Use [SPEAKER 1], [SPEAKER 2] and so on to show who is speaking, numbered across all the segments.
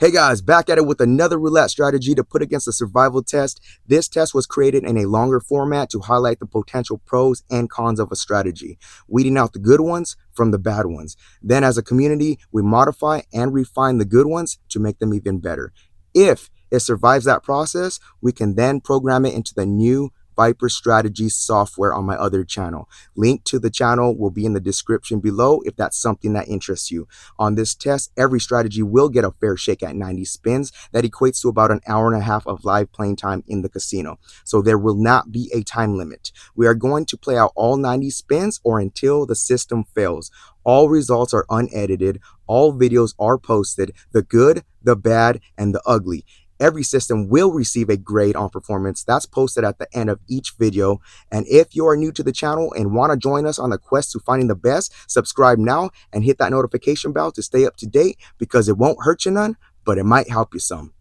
[SPEAKER 1] Hey guys, back at it with another roulette strategy to put against a survival test. This test was created in a longer format to highlight the potential pros and cons of a strategy, weeding out the good ones from the bad ones. Then as a community, we modify and refine the good ones to make them even better. If it survives that process, we can then program it into the new Viper Strategy software on my other channel. Link to the channel will be in the description below if that's something that interests you. On this test, every strategy will get a fair shake at 90 spins. That equates to about an hour and a half of live playing time in the casino. So there will not be a time limit. We are going to play out all 90 spins or until the system fails. All results are unedited. All videos are posted, the good, the bad, and the ugly. Every system will receive a grade on performance that's posted at the end of each video. And if you are new to the channel and want to join us on the quest to finding the best, subscribe now and hit that notification bell to stay up to date, because it won't hurt you none, but it might help you some.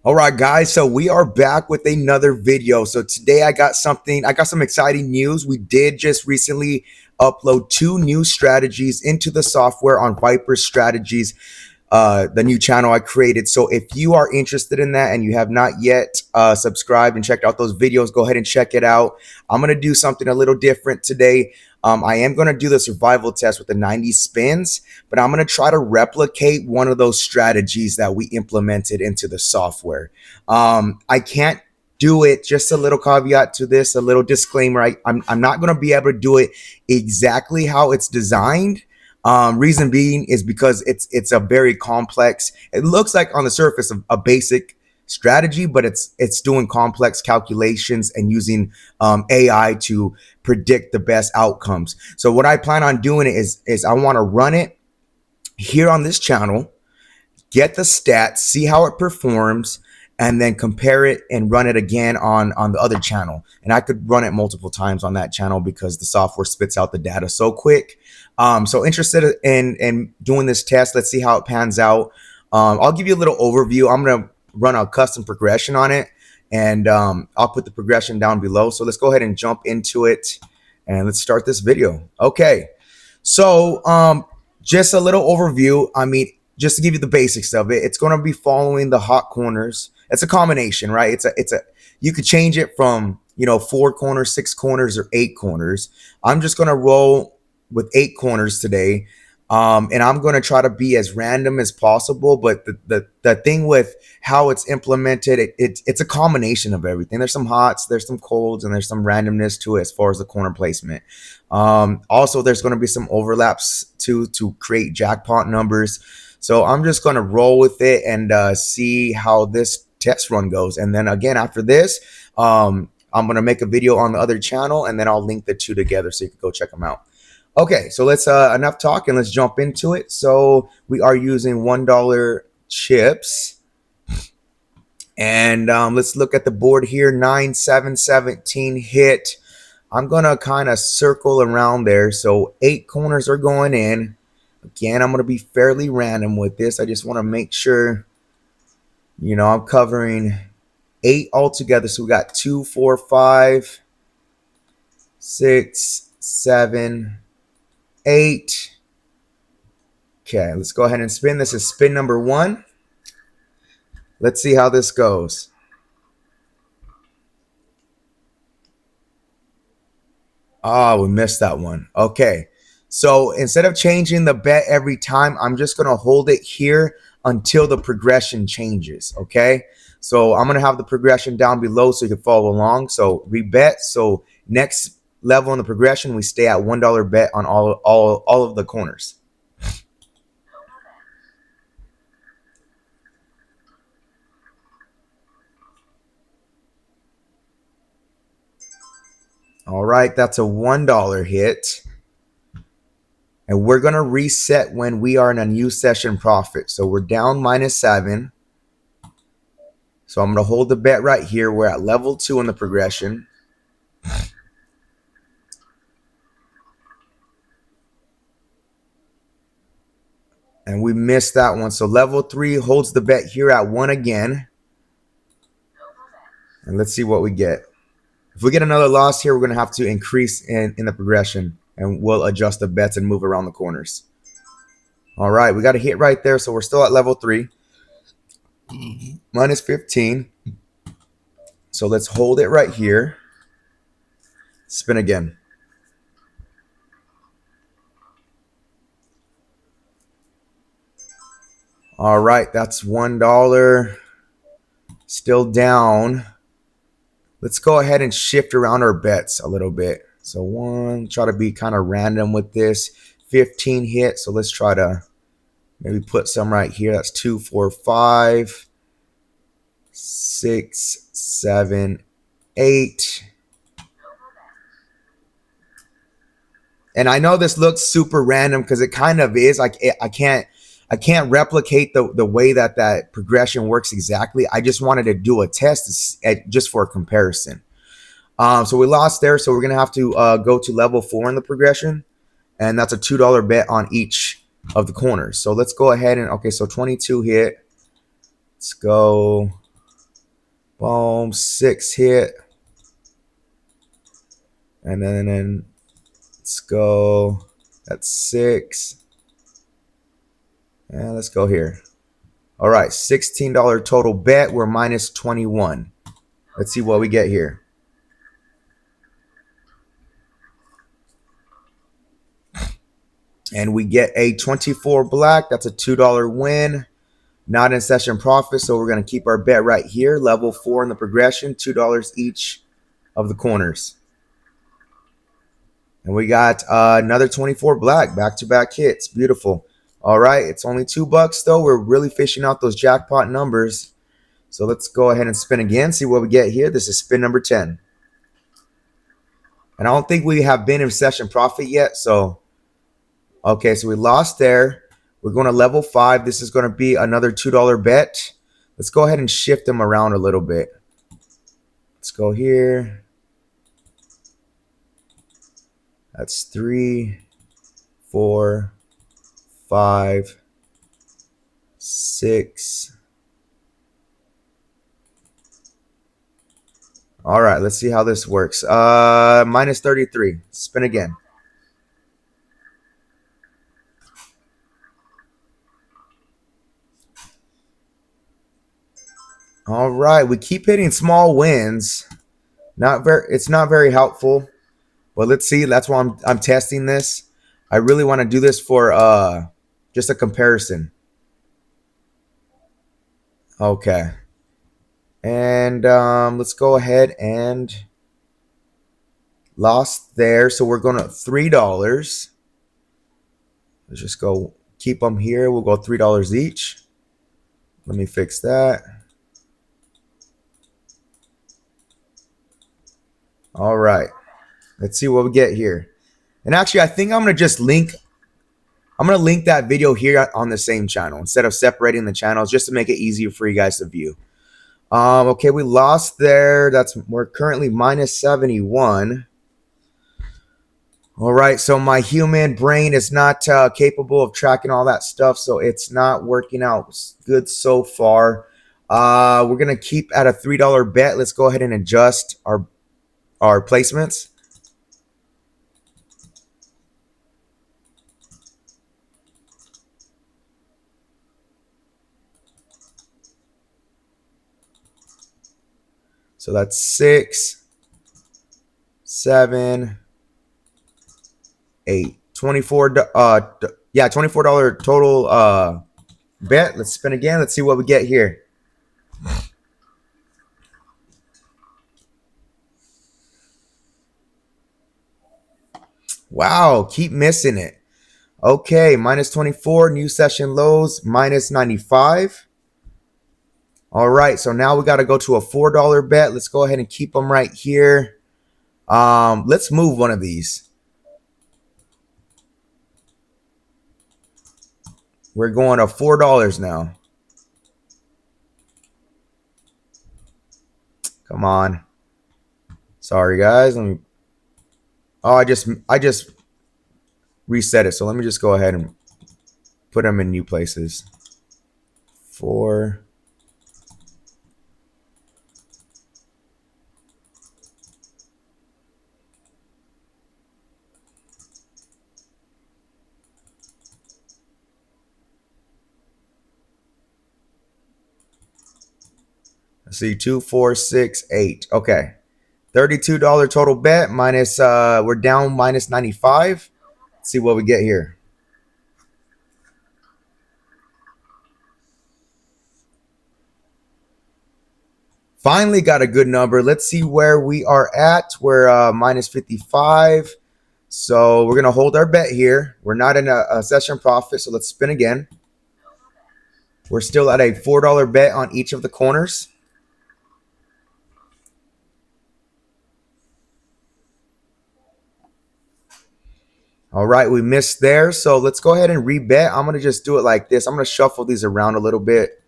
[SPEAKER 1] All right, guys, so we are back with another video. So today I got some exciting news. We did just recently upload 2 new strategies into the software on Viper Strategies, the new channel I created. So if you are interested in that and you have not yet subscribed and checked out those videos, go ahead and check it out. I'm going to do something a little different today. I am going to do the survival test with the 90 spins, but I'm going to try to replicate one of those strategies that we implemented into the software. I can't do it. Just a little caveat to this, a little disclaimer. I'm not going to be able to do it exactly how it's designed. Reason being is because it's a very complex. It looks like on the surface a basic strategy, but it's doing complex calculations and using AI to predict the best outcomes. So what I plan on doing is I want to run it here on this channel, get the stats, see how it performs, and then compare it and run it again on the other channel. And I could run it multiple times on that channel because the software spits out the data so quick. So interested in doing this test. Let's see how it pans out. I'll give you a little overview. I'm going to run a custom progression on it, and I'll put the progression down below. So let's go ahead and jump into it and let's start this video. Okay. So just a little overview. I mean, just to give you the basics of it, it's going to be following the hot corners. It's a combination, right? It's a you could change it from 4 corners, 6 corners, or 8 corners. I'm just going to roll with 8 corners today, and I'm going to try to be as random as possible. But the thing with how it's implemented, it's a combination of everything. There's some hots, there's some colds, and there's some randomness to it as far as the corner placement. Also, there's going to be some overlaps to create jackpot numbers. So I'm just going to roll with it and see how this test run goes. And then again, after this, I'm going to make a video on the other channel, and then I'll link the 2 together so you can go check them out. Okay, so let's enough talk and let's jump into it. So we are using $1 chips. And let's look at the board here. 9, 7, 17 hit. I'm going to kind of circle around there. So 8 corners are going in. Again, I'm going to be fairly random with this. I just want to make sure, I'm covering 8 altogether. So we got 2, 4, 5, 6, 7, 8. Okay, let's go ahead and spin. This is spin number 1. Let's see how this goes. Oh, we missed that one. Okay. So instead of changing the bet every time, I'm just going to hold it here until the progression changes. Okay. So I'm going to have the progression down below so you can follow along. So rebet. So next level in the progression, we stay at $1 bet on all of the corners. All right. That's a $1 hit. And we're going to reset when we are in a new session profit. So we're down -7. So I'm going to hold the bet right here. We're at level 2 in the progression. And we missed that one. So level 3 holds the bet here at 1 again. And let's see what we get. If we get another loss here, we're going to have to increase in the progression. And we'll adjust the bets and move around the corners. All right, we got a hit right there. So we're still at level 3. minus 15. So let's hold it right here. Spin again. All right, that's $1. Still down. Let's go ahead and shift around our bets a little bit. So one, try to be kind of random with this. 15 hit. So let's try to maybe put some right here. That's 2, 4, 5, 6, 7, 8. And I know this looks super random because it kind of is. Like I can't replicate the way that progression works exactly. I just wanted to do a test just for a comparison. So we lost there, so we're gonna have to go to level 4 in the progression, and that's a $2 bet on each of the corners. So let's go ahead and okay. So 22 hit. Let's go. Boom. 6 hit, and then let's go. That's 6. And let's go here. All right, $16 total bet. We're minus 21. Let's see what we get here. And we get a 24 black. That's a $2 win. Not in session profit, so we're going to keep our bet right here. Level 4 in the progression, $2 each of the corners. And we got another 24 black, back-to-back hits. Beautiful. All right, it's only $2 though. We're really fishing out those jackpot numbers. So let's go ahead and spin again, see what we get here. This is spin number 10. And I don't think we have been in session profit yet. So, okay, so we lost there. We're going to level 5. This is going to be another $2 bet. Let's go ahead and shift them around a little bit. Let's go here. That's 3, 4, 5, 6. All right, let's see how this works. Minus 33. Spin again. All right, we keep hitting small wins. It's not very helpful. But let's see. That's why I'm testing this. I really want to do this for just a comparison. Okay. And let's go ahead and lost there. So we're going to $3. Let's just go keep them here. We'll go $3 each. Let me fix that. All right. Let's see what we get here. And actually, I think I'm going to link that video here on the same channel instead of separating the channels just to make it easier for you guys to view. Okay, we lost there. We're currently minus 71. All right, so my human brain is not capable of tracking all that stuff, so it's not working out good so far. We're gonna keep at a $3 bet. Let's go ahead and adjust our placements. So that's 6, 7, 8, 24. Yeah, $24 total bet. Let's spin again. Let's see what we get here. Wow, keep missing it. Okay, minus 24, new session lows, minus 95. All right, so now we got to go to a $4 bet. Let's go ahead and keep them right here. Let's move one of these. We're going to $4 now. Come on. Sorry, guys. Let me. Oh, I just reset it. So let me just go ahead and put them in new places. 4. Let's see, 2, 4, 6, 8. Okay. $32 total bet minus we're down minus 95. Let's see what we get here. Finally got a good number. Let's see where we are at. We're minus 55. So we're gonna hold our bet here. We're not in a session profit, so let's spin again. We're still at a $4 bet on each of the corners. All right, we missed there. So let's go ahead and rebet. I'm going to just do it like this. I'm going to shuffle these around a little bit.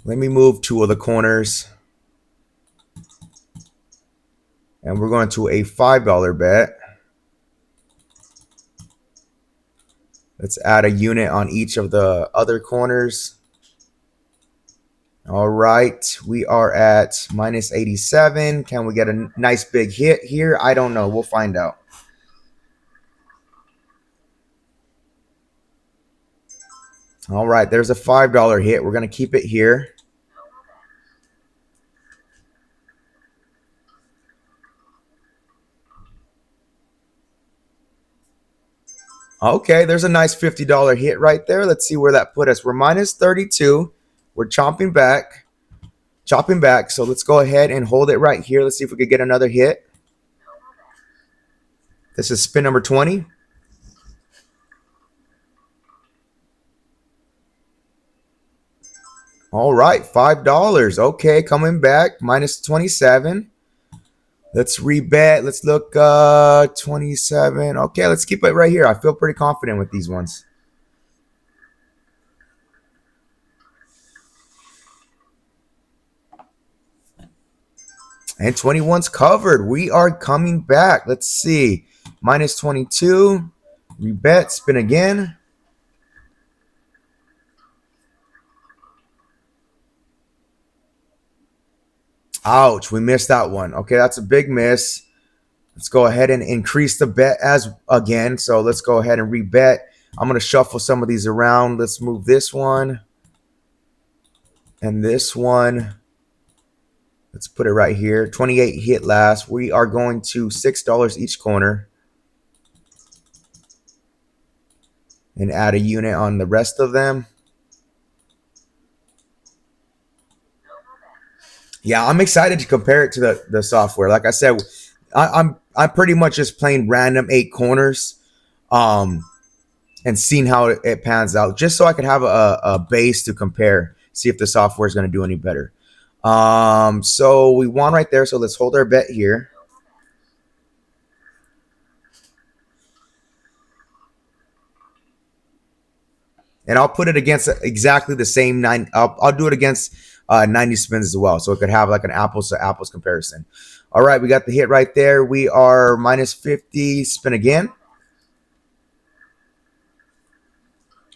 [SPEAKER 1] Let me move two of the corners. And we're going to a $5 bet. Let's add a unit on each of the other corners. All right, we are at minus 87. Can we get a nice big hit here? I don't know. We'll find out. All right, there's a $5 hit. We're going to keep it here. Okay, there's a nice $50 hit right there. Let's see where that put us. We're minus 32. We're chopping back. So let's go ahead and hold it right here. Let's see if we could get another hit. This is spin number 20. All right, $5. Okay, coming back, minus 27. Let's rebet. Let's look 27. Okay, let's keep it right here. I feel pretty confident with these ones. And 21's covered. We are coming back. Let's see. Minus 22. Rebet. Spin again. Ouch. We missed that one. Okay, that's a big miss. Let's go ahead and increase the bet as again. So let's go ahead and rebet. I'm going to shuffle some of these around. Let's move this one and this one. Let's put it right here. 28 hit last. We are going to $6 each corner and add a unit on the rest of them. Yeah, I'm excited to compare it to the software. Like I said, I'm pretty much just playing random 8 corners, and seeing how it pans out, just so I could have a base to compare, see if the software is going to do any better. So we won right there. So let's hold our bet here. And I'll put it against exactly the same nine. I'll do it against 90 spins as well, so it could have like an apples to apples comparison. All right, we got the hit right there. We are minus 50. Spin again.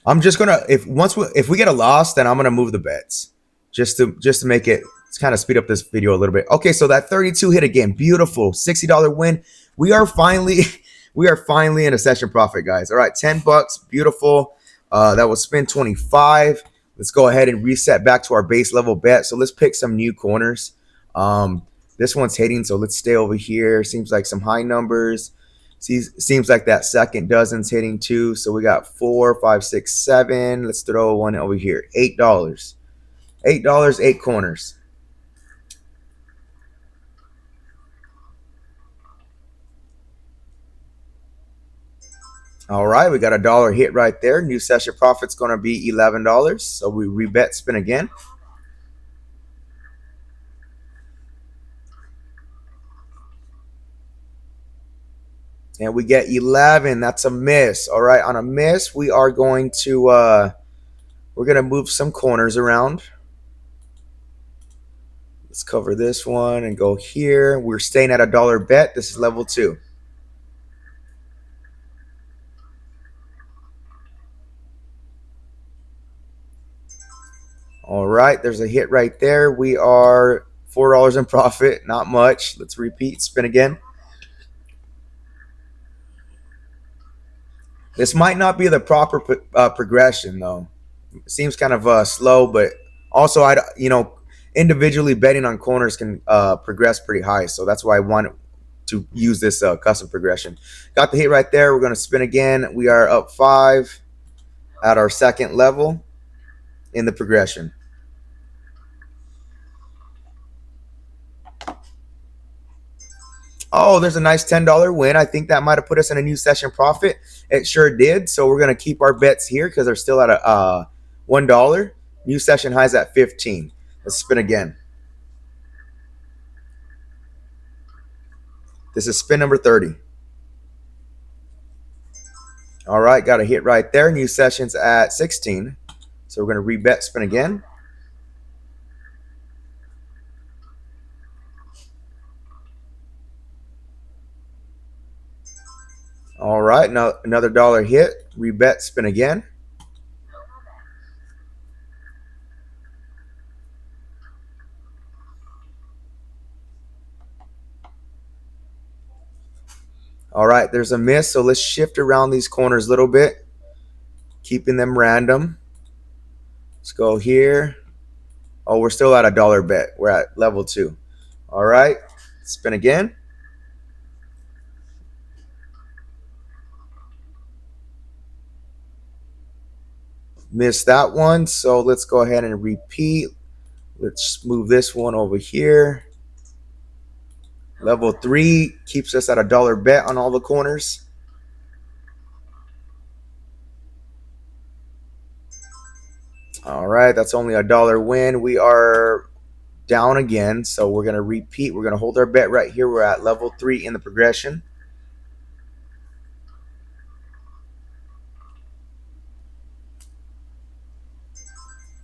[SPEAKER 1] I'm just gonna if we get a loss, then I'm gonna move the bets just to make it kind of speed up this video a little bit. Okay, so that 32 hit again. Beautiful. $60 win. We are finally in a session profit, guys. All right, $10. Beautiful. That was spin 25. Let's go ahead and reset back to our base level bet. So let's pick some new corners. This one's hitting, so let's stay over here. Seems like some high numbers. Seems like that second dozen's hitting too. So we got 4, 5, 6, 7. Let's throw one over here. $8. $8, 8 corners. All right, we got a dollar hit right there. New session profit's going to be $11. So we rebet, spin again. And we get 11. That's a miss. All right, on a miss, we are going to we're going to move some corners around. Let's cover this one and go here. We're staying at a dollar bet. This is level 2. All right, there's a hit right there. We are $4 in profit, not much. Let's repeat, spin again. This might not be the proper progression though. It seems kind of slow, but Also, individually betting on corners can progress pretty high, so that's why I wanted to use this custom progression. Got the hit right there. We're going to spin again. We are up 5 at our second level in the progression. Oh, there's a nice $10 win. I think that might have put us in a new session profit. It sure did. So we're going to keep our bets here because they're still at a $1. New session highs at 15. Let's spin again. This is spin number 30. All right, got a hit right there. New sessions at 16. So we're going to rebet, spin again. All right, now another dollar hit. Rebet, spin again. All right, there's a miss. So let's shift around these corners a little bit, keeping them random. Let's go here. Oh, we're still at a dollar bet. We're at level 2. All right, spin again. Missed that one. So let's go ahead and repeat. Let's move this one over here. Level 3 keeps us at a dollar bet on all the corners. All right, that's only a dollar win. We are down again, so we're going to repeat. We're going to hold our bet right here. We're at level 3 in the progression.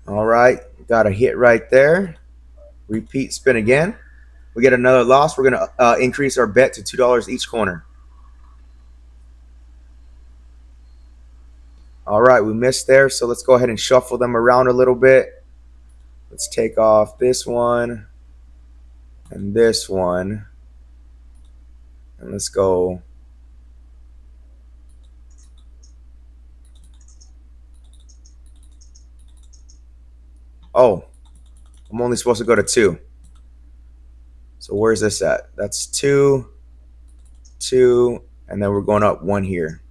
[SPEAKER 1] All right, got a hit right there. Repeat, spin again. We get another loss. We're going to increase our bet to $2 each corner. All right, we missed there, so let's go ahead and shuffle them around a little bit. Let's take off this one and this one. And let's go. Oh, I'm only supposed to go to 2. So where's this at? That's 2, 2, and then we're going up 1 here.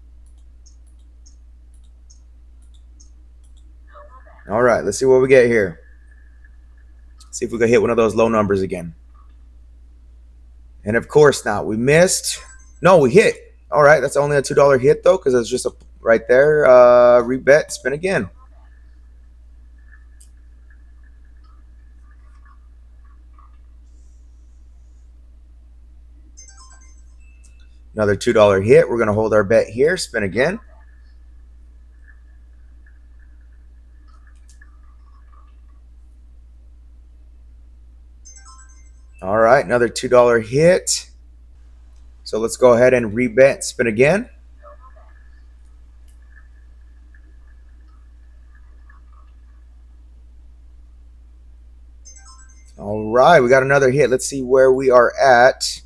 [SPEAKER 1] All right, let's see what we get here. See if we can hit one of those low numbers again. And of course not. We missed. No, we hit. All right, that's only a $2 hit though, because it's just right there. Rebet, spin again. Another $2 hit. We're going to hold our bet here. Spin again. All right, another $2 hit. So let's go ahead and rebet, spin again. All right, we got another hit. Let's see where we are at.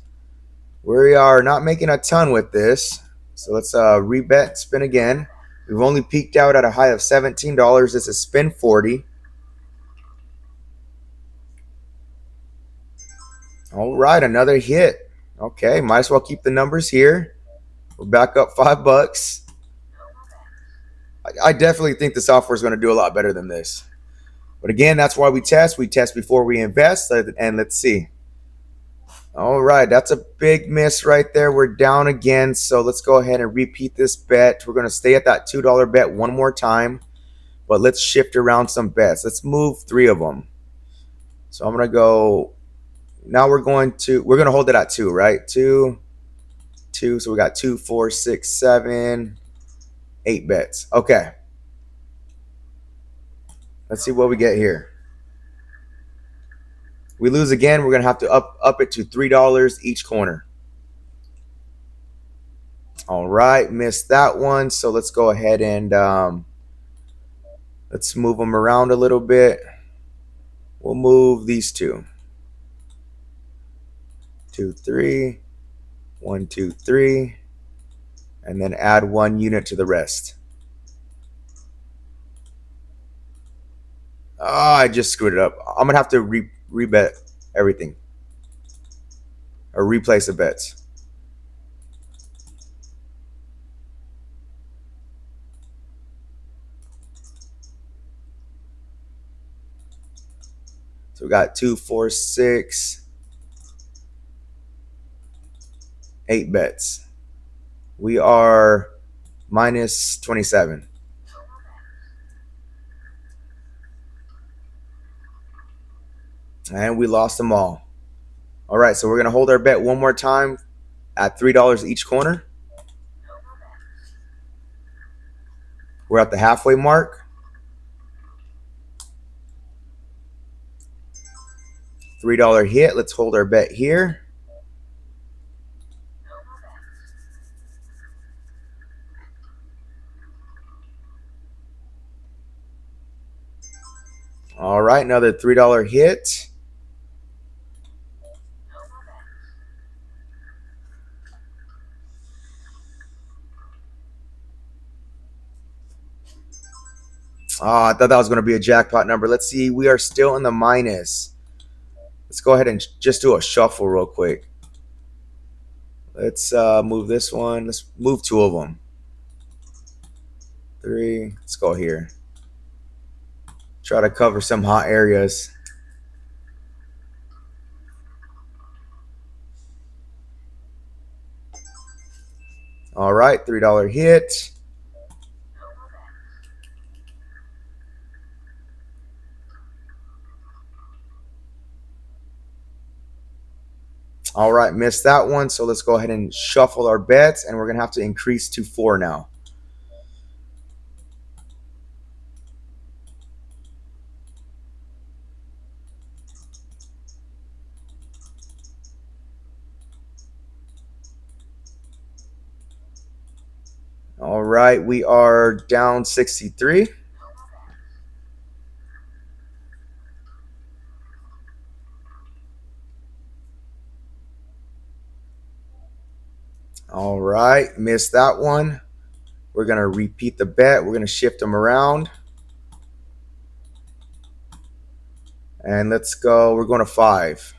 [SPEAKER 1] We are not making a ton with this. So let's rebet, spin again. We've only peaked out at a high of $17. This is spin 40. All right, another hit. Okay, might as well keep the numbers here. We're back up $5. I definitely think the software is going to do a lot better than this. But again, that's why we test. We test before we invest. And let's see. All right, that's a big miss right there. We're down again. So let's go ahead and repeat this bet. We're going to stay at that $2 bet one more time. But let's shift around some bets. Let's move 3 of them. So I'm going to go. Now we're going to hold it at 2, right? 2, 2. So we got 2, 4, 6, 7, 8 bets. Okay. Let's see what we get here. We lose again. We're going to have to up it to $3 each corner. All right. Missed that one. So let's go ahead and let's move them around a little bit. We'll move these 2. 2, 3. 1, 2, 3. And then add 1 unit to the rest. Oh, I just screwed it up. I'm gonna have to rebet everything or replace the bets. So we got 2, 4, 6, 8 bets. We are minus 27. And we lost them all. All right, so we're going to hold our bet one more time at $3 each corner. We're at the halfway mark. $3 hit. Let's hold our bet here. All right, another $3 hit. Oh, I thought that was going to be a jackpot number. Let's see. We are still in the minus. Let's go ahead and just do a shuffle real quick. Let's move this one. Let's move 2 of them. 3. Let's go here. Try to cover some hot areas. All right, $3 hit. All right, missed that one. So let's go ahead and shuffle our bets, and we're going to have to increase to 4 now. All right, we are down 63. All right, missed that one. We're going to repeat the bet. We're going to shift them around. And let's go. We're going to 5.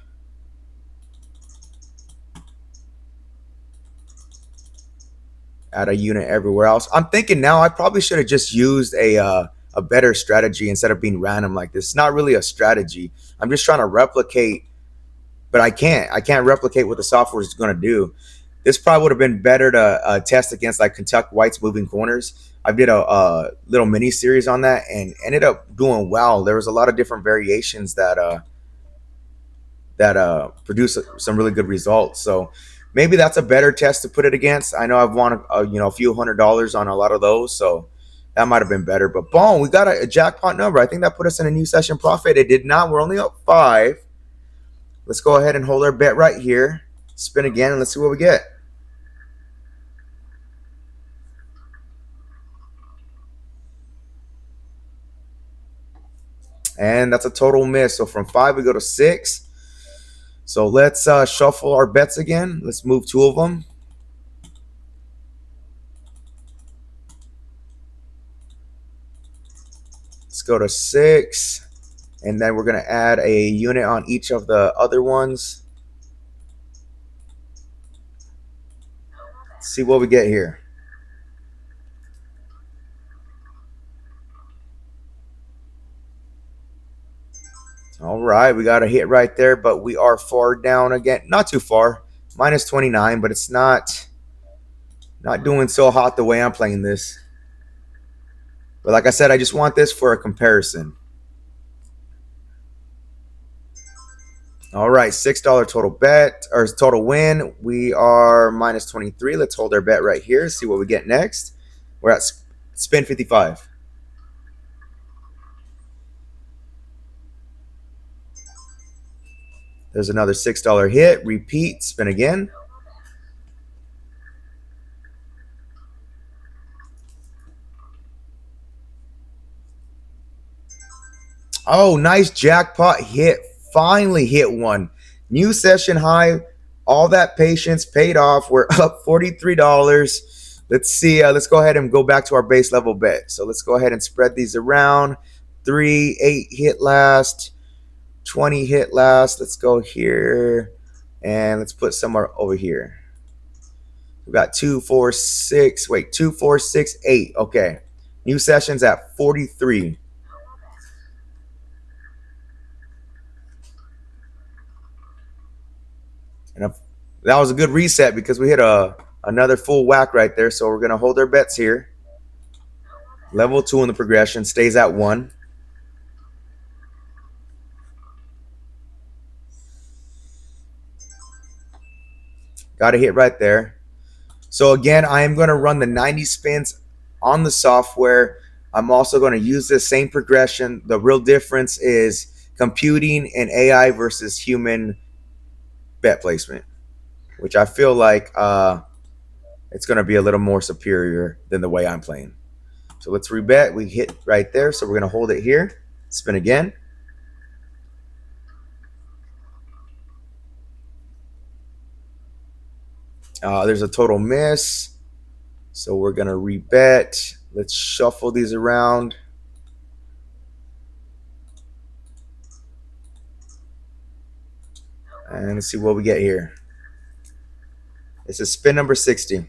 [SPEAKER 1] Add a unit everywhere else. I'm thinking now I probably should have just used a better strategy instead of being random like this. It's not really a strategy. I'm just trying to replicate, but I can't. I can't replicate what the software is going to do. This probably would have been better to test against like Kentucky White's moving corners. I did a little mini series on that and ended up doing well. There was a lot of different variations that produce some really good results. So maybe that's a better test to put it against. I know I've won a few $100s on a lot of those, so that might have been better. But boom, we got a jackpot number. I think that put us in a new session profit. It did not. We're only up 5. Let's go ahead and hold our bet right here. Spin again and let's see what we get. And that's a total miss. So from 5 we go to 6. So let's shuffle our bets again. Let's move 2 of them. Let's go to 6. And then we're going to add a unit on each of the other ones. Let's see what we get here. All right, we got a hit right there, but we are far down again. Not too far. Minus 29, but it's not doing so hot the way I'm playing this. But like I said, I just want this for a comparison. All right, $6 total bet or total win. We are minus 23. Let's hold our bet right here. See what we get next. We're at spin 55. There's another $6 hit. Repeat. Spin again. Oh, nice jackpot hit. Finally hit one. New session high. All that patience paid off. We're up $43. Let's see. Let's go ahead and go back to our base level bet. So let's go ahead and spread these around. 43, 8 hit last, 20 hit last. Let's go here and let's put somewhere over here. We've got 2, 4, 6. Wait, 2, 4, 6, 8. Okay. New sessions at 43. And that was a good reset because we hit another full whack right there. So we're going to hold our bets here. Level 2 in the progression stays at 1. Got a hit right there. So again, I am going to run the 90 spins on the software. I'm also going to use this same progression. The real difference is computing and AI versus human bet placement, which I feel like it's going to be a little more superior than the way I'm playing. So let's rebet. We hit right there. So we're going to hold it here. Spin again. There's a total miss. So we're going to rebet. Let's shuffle these around. And let's see what we get here. This is spin number 60.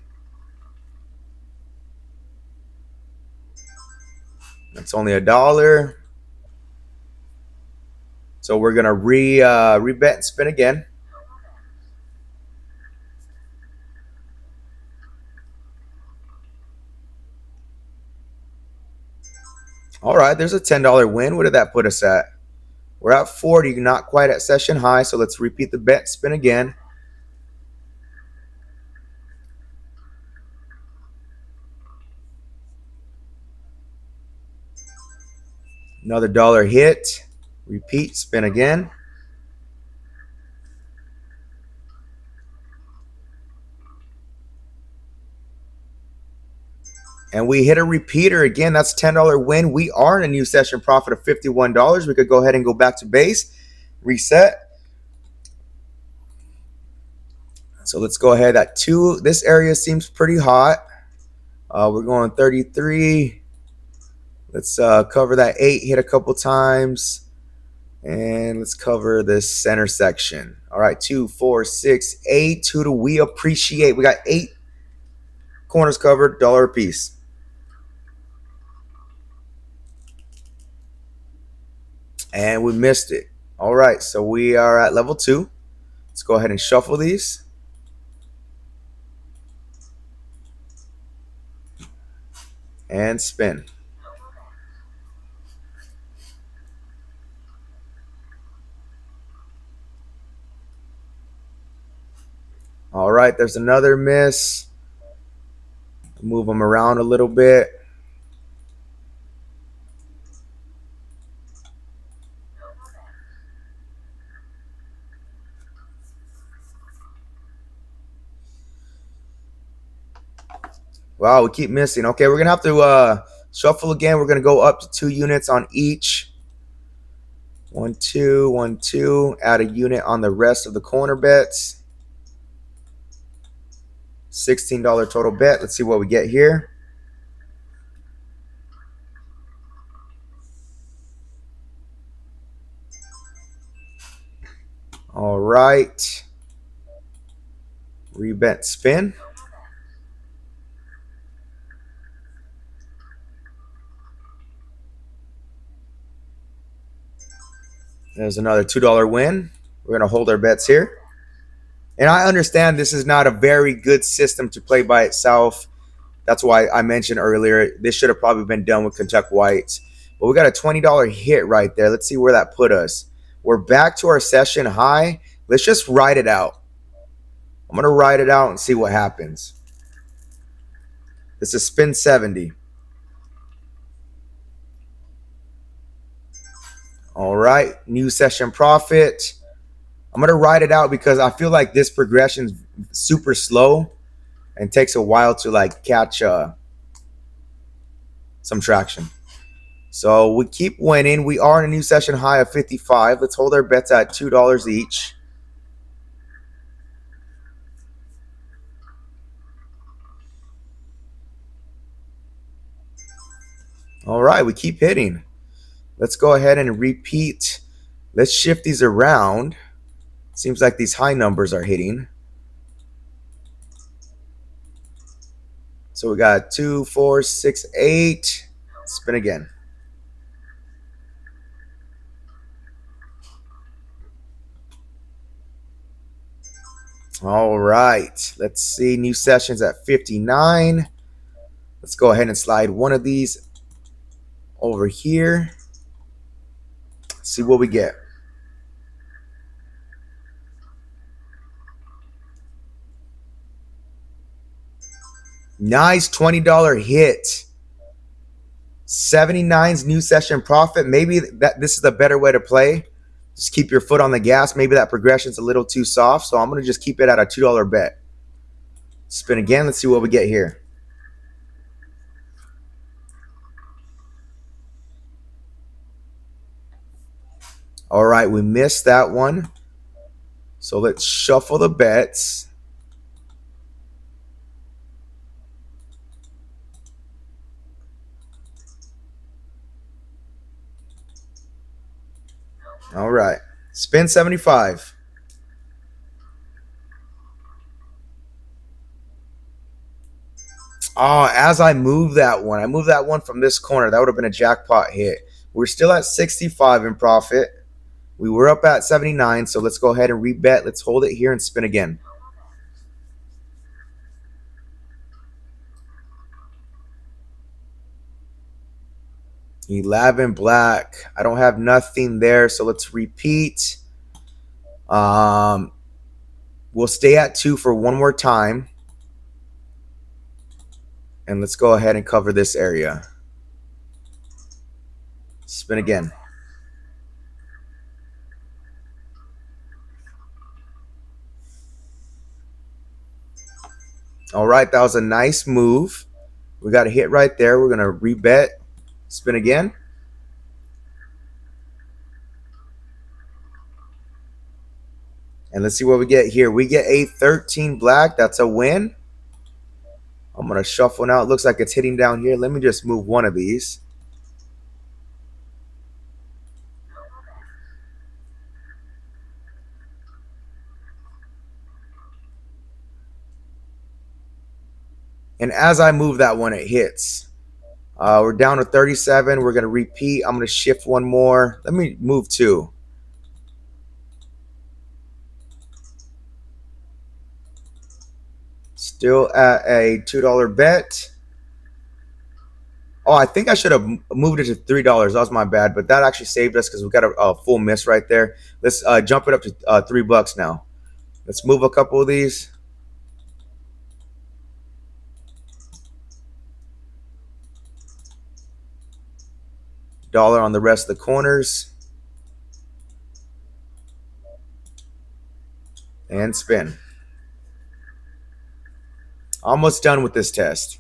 [SPEAKER 1] That's only $1. So we're gonna rebet and spin again. All right, there's a $10 win. What did that put us at? We're at 40, not quite at session high. So let's repeat the bet, spin again. Another dollar hit. Repeat, spin again. And we hit a repeater again. That's $10 win. We are in a new session profit of $51. We could go ahead and go back to base, reset. So let's go ahead at 2. This area seems pretty hot. We're going 33. Let's cover that 8, hit a couple times. And let's cover this center section. All right, 2, 4, 6, 8. Who do we appreciate? We got 8 corners covered, $1 a piece. And we missed it. All right, so we are at level 2. Let's go ahead and shuffle these. And spin. All right, there's another miss. Move them around a little bit. Wow, we keep missing. Okay, we're going to have to shuffle again. We're going to go up to 2 units on each. 1, 2, 1, 2. Add a unit on the rest of the corner bets. $16 total bet. Let's see what we get here. All right. Rebet spin. There's another $2 win. We're going to hold our bets here. And I understand this is not a very good system to play by itself. That's why I mentioned earlier, this should have probably been done with Kentucky Whites. But we got a $20 hit right there. Let's see where that put us. We're back to our session high. Let's just ride it out. I'm going to ride it out and see what happens. This is spin 70. All right, new session profit. I'm going to ride it out because I feel like this progression is super slow and takes a while to like catch some traction. So we keep winning. We are in a new session high of 55. Let's hold our bets at $2 each. All right, we keep hitting. Let's go ahead and repeat. Let's shift these around. Seems like these high numbers are hitting. So we got 2, 4, 6, 8. Spin again. All right. Let's see. New sessions at 59. Let's go ahead and slide one of these over here. See what we get. Nice $20 hit. 79's new session profit. Maybe this is the better way to play. Just keep your foot on the gas. Maybe that progression's a little too soft, so I'm going to just keep it at a $2 bet. Spin again. Let's see what we get here. All right, we missed that one. So let's shuffle the bets. All right. Spin 75. Oh, as I moved that one from this corner. That would have been a jackpot hit. We're still at 65 in profit. We were up at 79, so let's go ahead and rebet. Let's hold it here and spin again. $11 black. I don't have nothing there, so let's repeat. We'll stay at 2 for one more time. And let's go ahead and cover this area. Spin again. All right, that was a nice move. We got a hit right there. We're going to rebet. Spin again. And let's see what we get here. We get a 13 black. That's a win. I'm going to shuffle now. It looks like it's hitting down here. Let me just move one of these. And as I move that one, it hits. We're down to 37. We're going to repeat. I'm going to shift one more. Let me move two. Still at a $2 bet. Oh, I think I should have moved it to $3. That was my bad, but that actually saved us because we got a full miss right there. Let's jump it up to $3 now. Let's move a couple of these. Dollar on the rest of the corners. And spin. Almost done with this test.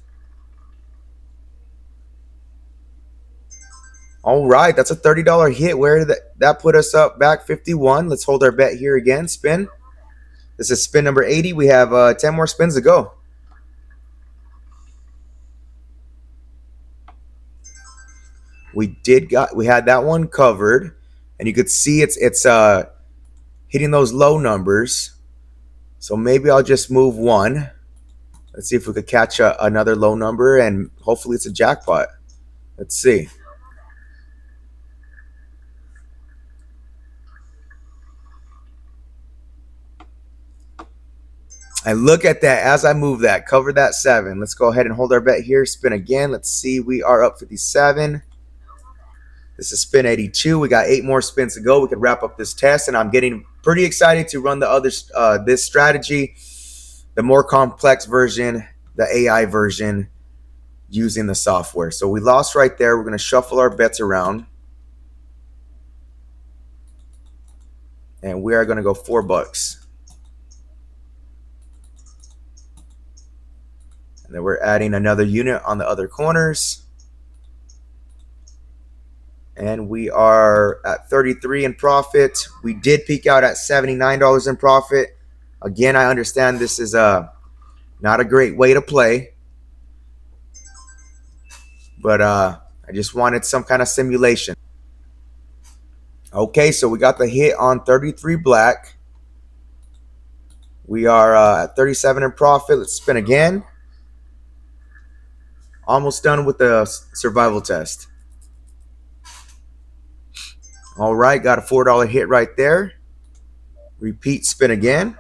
[SPEAKER 1] All right, that's a $30 hit. Where did that put us up back 51? Let's hold our bet here again. Spin. This is spin number 80. We have 10 more spins to go. We had that one covered, and you could see it's hitting those low numbers. So maybe I'll just move one. Let's see if we could catch another low number, and hopefully it's a jackpot. Let's see. And look at that. As I move that, cover that 7. Let's go ahead and hold our bet here. Spin again. Let's see. We are up 57. This is spin 82. We got 8 more spins to go. We could wrap up this test, and I'm getting pretty excited to run the other this strategy, the more complex version, the AI version, using the software. So we lost right there. We're going to shuffle our bets around, and we are going to go $4. And then we're adding another unit on the other corners. And we are at 33 in profit. We did peak out at $79 in profit. Again, I understand this is not a great way to play, but I just wanted some kind of simulation. Okay, so we got the hit on 33 black. We are at 37 in profit. Let's spin again. Almost done with the survival test. All right, got a $4 hit right there. Repeat, spin again.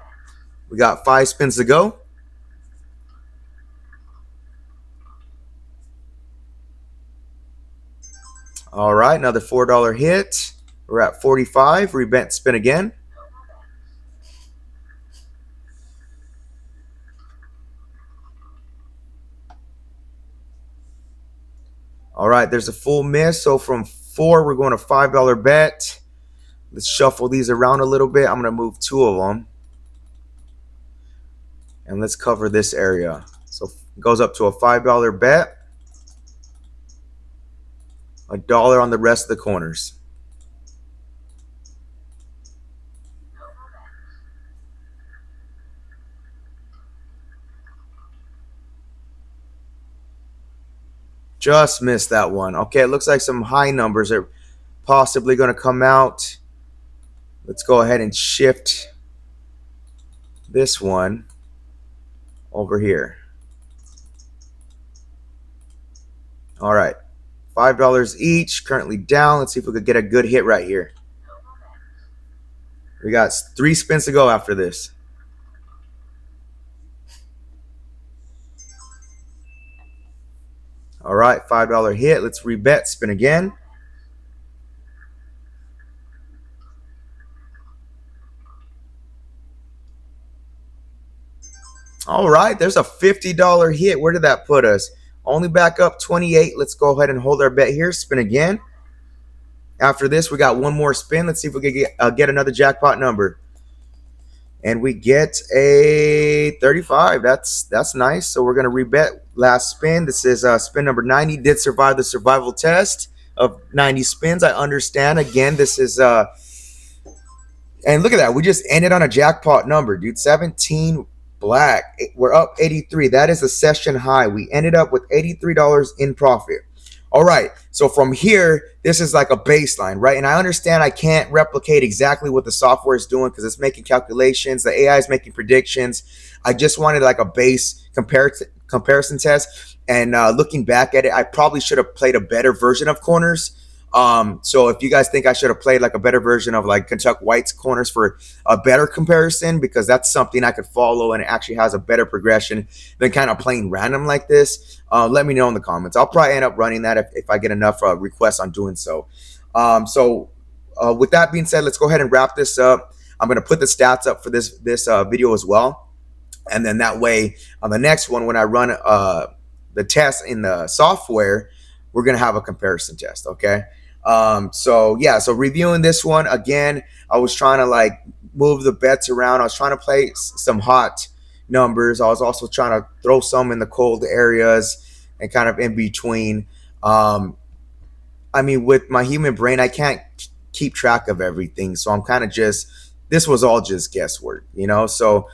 [SPEAKER 1] We got 5 spins to go. All right, another $4 hit. We're at 45. Rebent, spin again. All right, there's a full miss. So from 4, we're going to $5 bet. Let's shuffle these around a little bit. I'm going to move 2 of them. And let's cover this area. So it goes up to a $5 bet. $1 on the rest of the corners. Just missed that one. Okay, it looks like some high numbers are possibly going to come out. Let's go ahead and shift this one over here. All right, $5 each, currently down. Let's see if we could get a good hit right here. We got 3 spins to go after this. All right, $5 hit. Let's rebet, spin again. All right, there's a $50 hit. Where did that put us? Only back up 28. Let's go ahead and hold our bet here. Spin again. After this, we got one more spin. Let's see if we can get another jackpot number. And we get a 35. That's nice. So we're going to rebet last spin. This is spin number 90. Did survive the survival test of 90 spins. I understand. Again, this is and look at that. We just ended on a jackpot number, dude. 17 black. We're up 83. That is a session high. We ended up with $83 in profit. All right. So from here, this is like a baseline, right? And I understand I can't replicate exactly what the software is doing because it's making calculations. The AI is making predictions. I just wanted like a base comparison test. And looking back at it, I probably should have played a better version of corners. So if you guys think I should have played like a better version of like Kentucky White's corners for a better comparison, because that's something I could follow and it actually has a better progression than kind of playing random like this, let me know in the comments. I'll probably end up running that if I get enough requests on doing so. With that being said, let's go ahead and wrap this up. I'm going to put the stats up for this video as well. And then that way on the next one, when I run the test in the software, we're going to have a comparison test. Okay. So reviewing this one again, I was trying to like move the bets around. I was trying to play some hot numbers. I was also trying to throw some in the cold areas and kind of in between. I mean, with my human brain, I can't keep track of everything. So I'm kind of this was all just guesswork, you know? So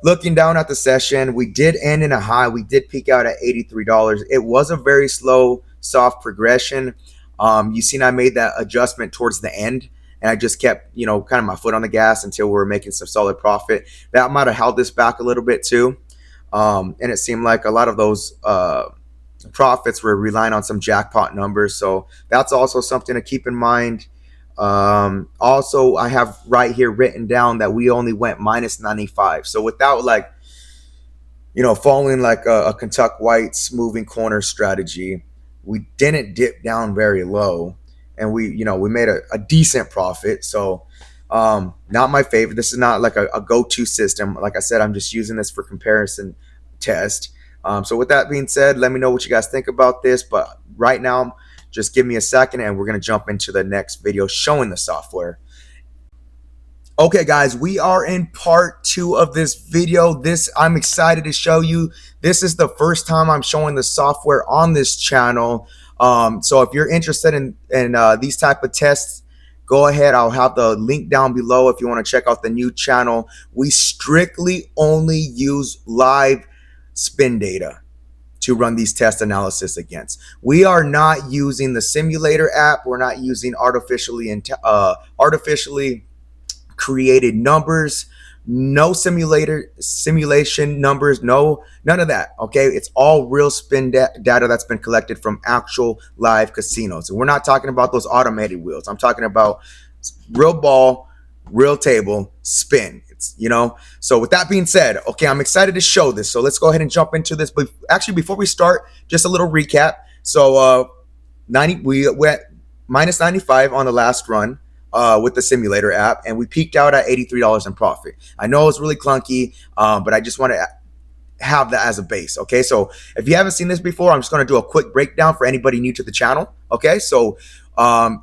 [SPEAKER 1] looking down at the session, we did end in a high. We did peak out at $83. It was a very slow, soft progression. You seen I made that adjustment towards the end, and I just kept, kind of my foot on the gas until we were making some solid profit. That might have held this back a little bit too. And it seemed like a lot of those profits were relying on some jackpot numbers. So that's also something to keep in mind. Also, I have right here written down that we only went minus 95. So without like, following like a Kentucky White's moving corner strategy, we didn't dip down very low, and we made a decent profit. So not my favorite. This is not like a go-to system. Like I said, I'm just using this for comparison test. So with that being said, let me know what you guys think about this. But right now, just give me a second and we're going to jump into the next video showing the software. Okay, guys, we are in part 2 of this video. I'm excited to show you. This is the first time I'm showing the software on this channel. So if you're interested in these type of tests, go ahead. I'll have the link down below if you want to check out the new channel. We strictly only use live spin data to run these test analysis against. We are not using the simulator app. We're not using artificially created numbers, no simulation numbers, none of that. Okay, it's all real spin data that's been collected from actual live casinos, and we're not talking about those automated wheels. I'm talking about real ball, real table, spin. So with that being said, okay, I'm excited to show this. So let's go ahead and jump into this. But actually, before we start, just a little recap. So 90, we went minus 95 on the last run with the simulator app, and we peaked out at $83 in profit. I know it's really clunky, but I just want to have that as a base. Okay, so if you haven't seen this before, I'm just going to do a quick breakdown for anybody new to the channel. Okay, so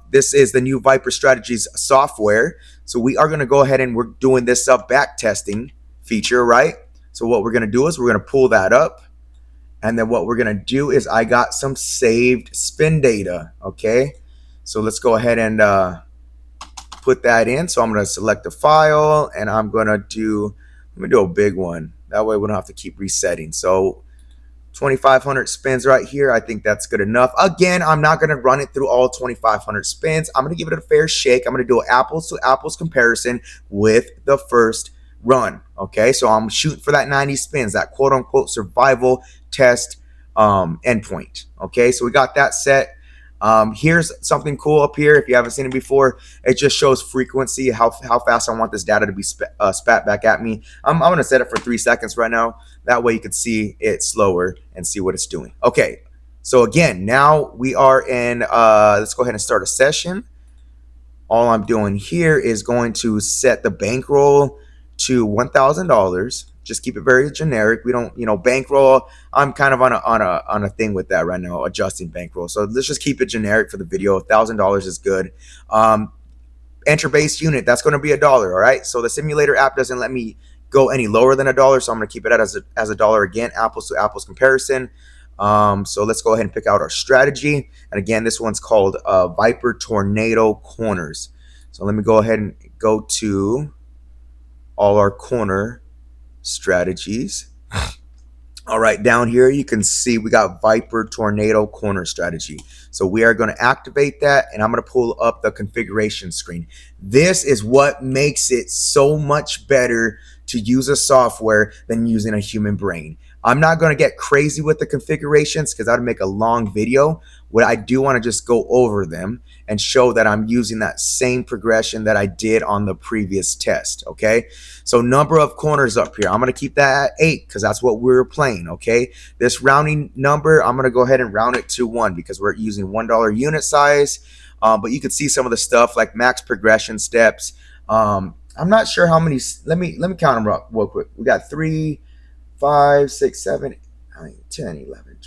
[SPEAKER 1] this is the new Viper Strategies software. So we are going to go ahead and we're doing this back testing feature, right? So what we're going to do is we're going to pull that up, and then what we're going to do is I got some saved spin data. Okay, so let's go ahead and put that in. So I'm going to select the file, and I'm going to do, let me do a big one. That way we don't have to keep resetting. So 2,500 spins right here. I think that's good enough. Again, I'm not going to run it through all 2,500 spins. I'm going to give it a fair shake. I'm going to do an apples to apples comparison with the first run. Okay, so I'm shooting for that 90 spins, that quote unquote survival test endpoint. Okay, so we got that set. Here's something cool up here. If you haven't seen it before, it just shows frequency, how fast I want this data to be spat back at me. I'm going to set it for 3 seconds right now. That way you can see it slower and see what it's doing. Okay, so again, now we are in, let's go ahead and start a session. All I'm doing here is going to set the bankroll to $1,000. Just keep it very generic. We don't, bankroll. I'm kind of on a thing with that right now, adjusting bankroll. So let's just keep it generic for the video. $1,000 is good. Enter base unit, that's going to be $1. All right. So the simulator app doesn't let me go any lower than $1, so I'm going to keep it as a dollar again, apples to apples comparison. So let's go ahead and pick out our strategy. And again, this one's called Viper Tornado Corners. So let me go ahead and go to all our corner strategies. All right, down here you can see we got Viper Tornado Corner strategy. So we are going to activate that, and I'm going to pull up the configuration screen. This is what makes it so much better to use a software than using a human brain. I'm not going to get crazy with the configurations because that would make a long video. What I do want to just go over them and show that I'm using that same progression that I did on the previous test. Okay, so number of corners up here, I'm going to keep that at 8 because that's what we're playing. Okay, this rounding number, I'm going to go ahead and round it to 1 because we're using $1 unit size. But you can see some of the stuff like max progression steps. I'm not sure how many. Let me count them up real quick. We got 3, 5, 6, 7, 9, 10, 11, 12,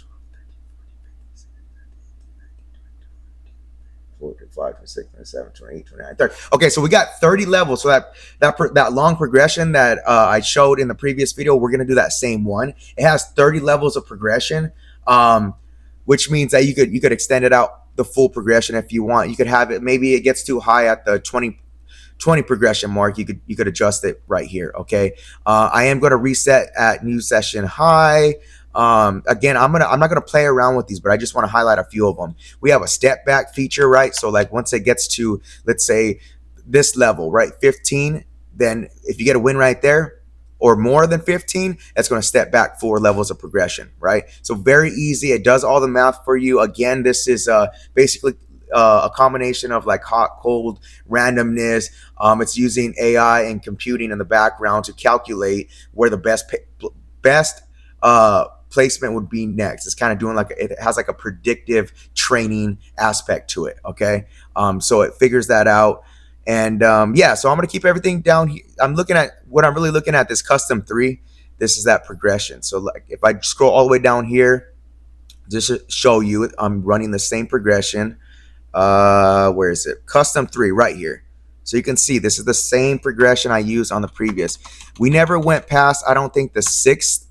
[SPEAKER 1] 13, 14, 15, 16, 17, 28, 29, 30. Okay, so we got 30 levels. So that long progression that I showed in the previous video, we're gonna do that same one. It has 30 levels of progression, which means that you could extend it out the full progression if you want. You could have it, maybe it gets too high at the 20 progression mark, you could adjust it right here. Okay, I am going to reset at new session high. Again, I'm not gonna play around with these, but I just want to highlight a few of them. We have a step back feature, right? So like once it gets to, let's say, this level, right, 15, then if you get a win right there or more than 15, that's going to step back 4 levels of progression, right? So very easy. It does all the math for you. Again, this is basically a combination of like hot, cold, randomness. It's using AI and computing in the background to calculate where the best placement would be next. It's kind of doing like, it has like a predictive training aspect to it. Okay, so it figures that out. And yeah, so I'm gonna keep everything down here. I'm looking at what I'm really looking at, this custom 3. This is that progression. So like if I scroll all the way down here, just to show you, I'm running the same progression. Where is it? Custom 3 right here. So you can see this is the same progression I used on the previous. We never went past, I don't think, the 6th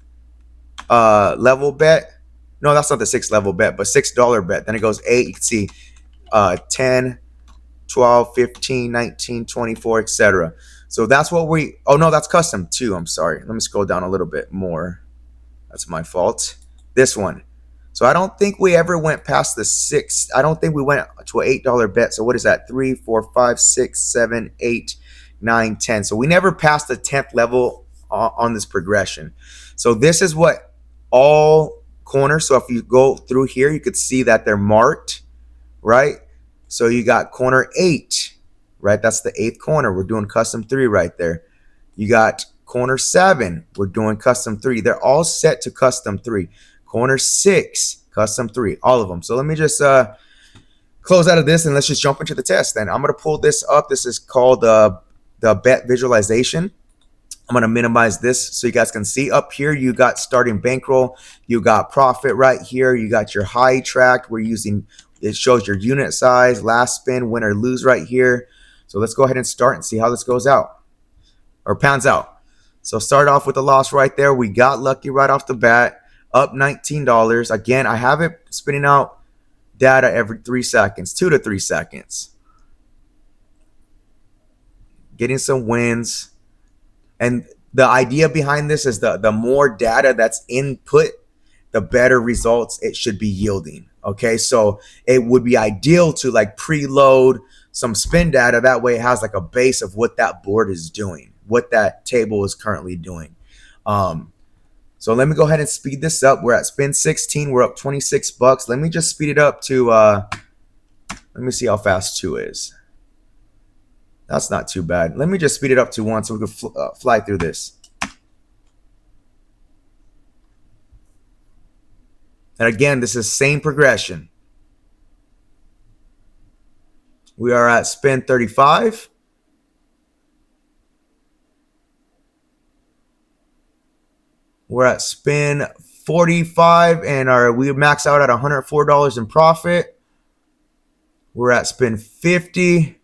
[SPEAKER 1] level bet. No, that's not the 6th level bet, but $6 bet. Then it goes 8. You can see 10, 12, 15, 19, 24, etc. So that's what we, oh no, that's custom 2. I'm sorry. Let me scroll down a little bit more. That's my fault. This one. So I don't think we ever went past the 6. I don't think we went to an $8 bet. So what is that? 3, 4, 5, 6, 7, 8, 9, 10. So we never passed the 10th level on this progression. So this is what all corners. So if you go through here, you could see that they're marked, right? So you got corner 8, right? That's the 8th corner. We're doing custom 3 right there. You got corner 7. We're doing custom 3. They're all set to custom 3. Corner 6, custom 3, all of them. So let me just close out of this and let's just jump into the test. Then I'm going to pull this up. This is called the bet visualization. I'm going to minimize this so you guys can see. Up here, you got starting bankroll. You got profit right here. You got your high track. We're using, it shows your unit size, last spin, win or lose right here. So let's go ahead and start and see how this goes out or pounds out. So start off with the loss right there. We got lucky right off the bat. Up $19. Again, I have it spinning out data every 3 seconds, 2 to 3 seconds. Getting some wins. And the idea behind this is the more data that's input, the better results it should be yielding. Okay, so it would be ideal to like preload some spin data. That way it has like a base of what that board is doing, what that table is currently doing. So let me go ahead and speed this up. We're at spin 16. We're up 26 bucks. Let me just speed it up to, let me see how fast 2 is. That's not too bad. Let me just speed it up to 1 so we can fly through this. And again, this is same progression. We are at spin 35. We're at spin 45 and we max out at $104 in profit. We're at spin 50.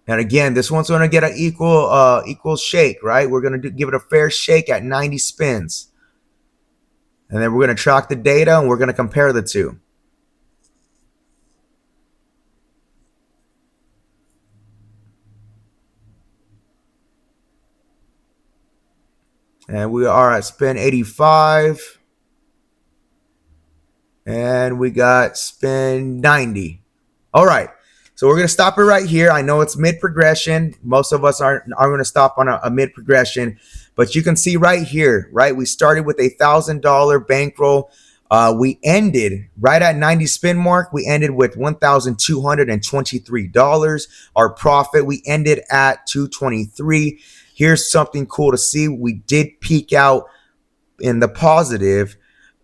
[SPEAKER 1] And again, this one's going to get an equal shake, right? We're going to give it a fair shake at 90 spins. And then we're going to track the data and we're going to compare the two. And we are at spin 85. And we got spin 90. All right. So we're going to stop it right here. I know it's mid-progression. Most of us aren't going to stop on a mid-progression. But you can see right here, right? We started with a $1,000 bankroll. We ended right at 90 spin mark. We ended with $1,223. Our profit, we ended at $223. Here's something cool to see. We did peak out in the positive.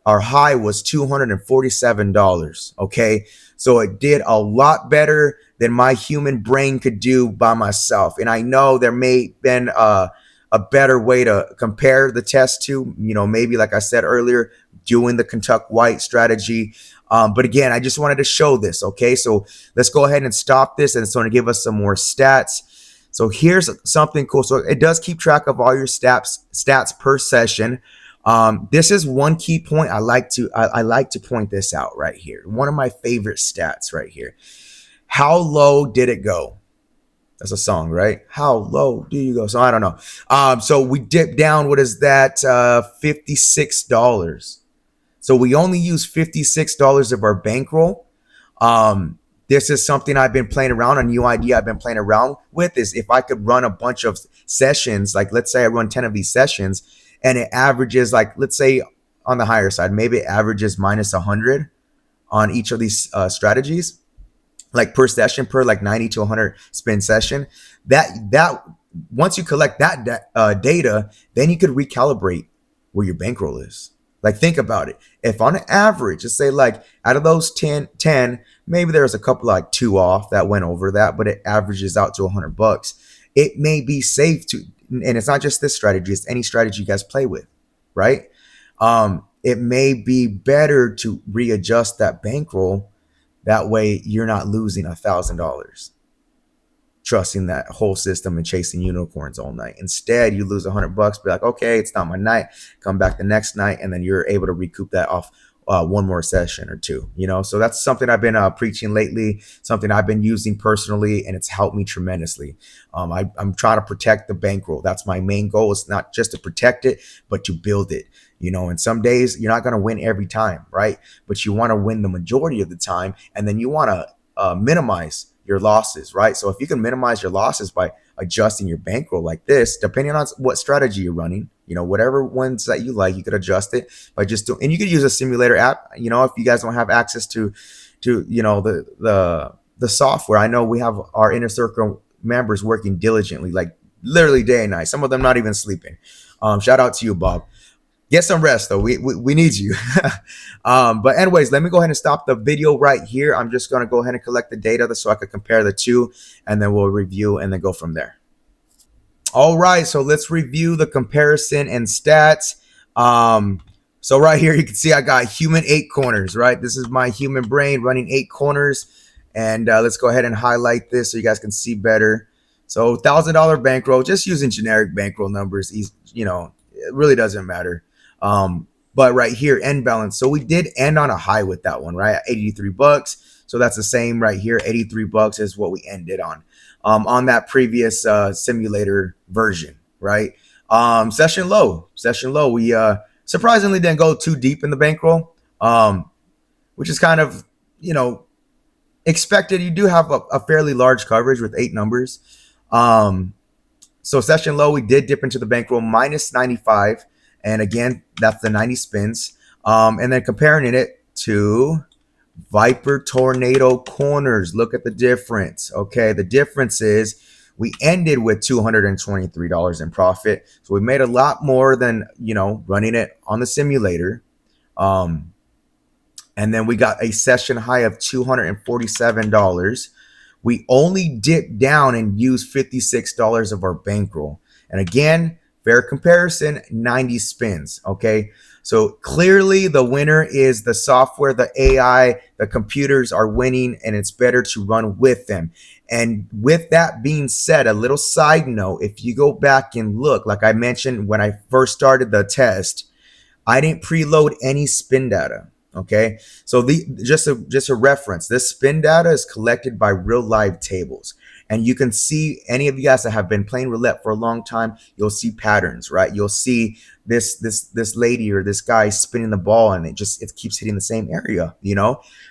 [SPEAKER 1] Our high was $247. Okay. So it did a lot better than my human brain could do by myself. And I know there may have been a better way to compare the test to, maybe like I said earlier, doing the Kentucky White strategy. But again, I just wanted to show this. Okay. So let's go ahead and stop this. And it's going to give us some more stats. So here's something cool. So it does keep track of all your stats per session. This is one key point. I like to point this out right here. One of my favorite stats right here. How low did it go? That's a song, right? How low do you go? So I don't know. So we dipped down. What is that? $56. So we only use $56 of our bankroll. This is something I've been playing around. A new idea I've been playing around with is if I could run a bunch of sessions, like let's say I run 10 of these sessions and it averages, like, let's say on the higher side, maybe it averages minus 100 on each of these strategies, like per session, per like 90 to 100 spin session. That once you collect that data, then you could recalibrate where your bankroll is. Like, think about it. If on average, let's say like out of those 10, maybe there's a couple like 2 off that went over that, but it averages out to $100. It may be safe to, and it's not just this strategy, it's any strategy you guys play with, right? It may be better to readjust that bankroll. That way you're not losing $1,000 trusting that whole system and chasing unicorns all night. Instead, you lose $100, be like, okay, it's not my night. Come back the next night, and then you're able to recoup that off one more session or two, so that's something I've been preaching lately, something I've been using personally, and it's helped me tremendously. I'm trying to protect the bankroll. That's my main goal. It's not just to protect it, but to build it. And some days you're not going to win every time, right? But you want to win the majority of the time, and then you want to minimize your losses, right? So if you can minimize your losses by adjusting your bankroll like this, depending on what strategy you're running, whatever ones that you like, you could adjust it by just doing, and you could use a simulator app, if you guys don't have access to the software. I know we have our inner circle members working diligently, like literally day and night, some of them not even sleeping. Shout out to you, Bob. Get some rest though. We need you. But anyways, let me go ahead and stop the video right here. I'm just going to go ahead and collect the data so I could compare the two, and then we'll review and then go from there. All right, so let's review the comparison and stats. So right here, you can see I got human 8 corners, right? This is my human brain running 8 corners. And let's go ahead and highlight this so you guys can see better. So $1,000 bankroll, just using generic bankroll numbers, it really doesn't matter. But right here, end balance. So we did end on a high with that one, right? At $83. So that's the same right here. $83 is what we ended on that previous simulator version, right? Session low. We surprisingly didn't go too deep in the bankroll, which is kind of, expected. You do have a fairly large coverage with 8 numbers. So session low, we did dip into the bankroll minus 95. And again, that's the 90 spins. And then comparing it to Viper Tornado Corners. Look at the difference. Okay, the difference is we ended with $223 in profit. So we made a lot more than, running it on the simulator. And then we got a session high of $247. We only dipped down and used $56 of our bankroll. And again, fair comparison, 90 spins. Okay. So clearly the winner is the software, the AI, the computers are winning, and it's better to run with them. And with that being said, a little side note, if you go back and look, like I mentioned when I first started the test, I didn't preload any spin data. Okay, so just a reference, this spin data is collected by real live tables, and you can see, any of you guys that have been playing roulette for a long time, you'll see patterns, right? You'll see this lady or this guy spinning the ball, and it keeps hitting the same area,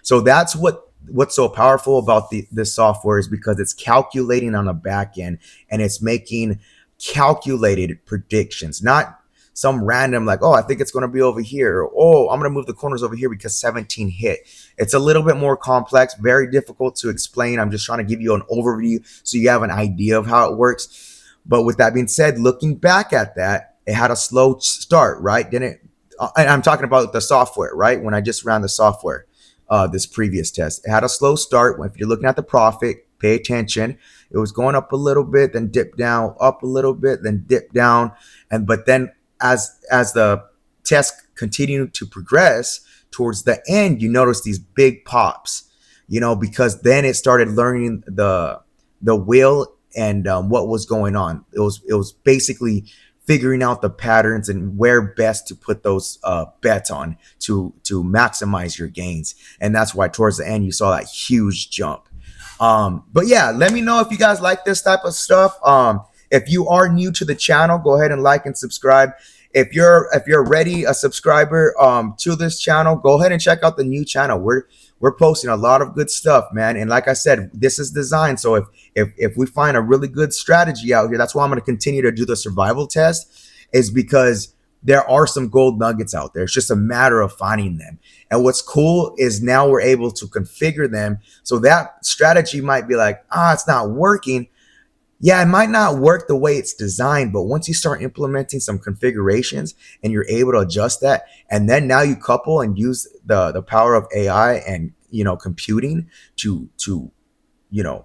[SPEAKER 1] So that's what's so powerful about this software, is because it's calculating on the back end, and it's making calculated predictions, not some random like, oh, I think it's going to be over here. Or, oh, I'm going to move the corners over here because 17 hit. It's a little bit more complex, very difficult to explain. I'm just trying to give you an overview so you have an idea of how it works. But with that being said, looking back at that, it had a slow start, right? Didn't it? And I'm talking about the software, right? When I just ran the software, this previous test, it had a slow start. If you're looking at the profit, pay attention. It was going up a little bit, then dip down, up a little bit, then dip down. But then as the test continued to progress towards the end, you notice these big pops, because then it started learning the wheel and what was going on. It was basically figuring out the patterns and where best to put those bets on to maximize your gains. And that's why towards the end you saw that huge jump. But yeah, let me know if you guys like this type of stuff. If you are new to the channel, go ahead and like and subscribe. If you're already a subscriber to this channel, go ahead and check out the new channel. We're posting a lot of good stuff, man. And like I said, this is designed so if we find a really good strategy out here, that's why I'm going to continue to do the survival test, is because there are some gold nuggets out there. It's just a matter of finding them. And what's cool is now we're able to configure them. So that strategy might be like, it's not working. Yeah, it might not work the way it's designed, but once you start implementing some configurations and you're able to adjust that, and then now you couple and use the power of AI and computing to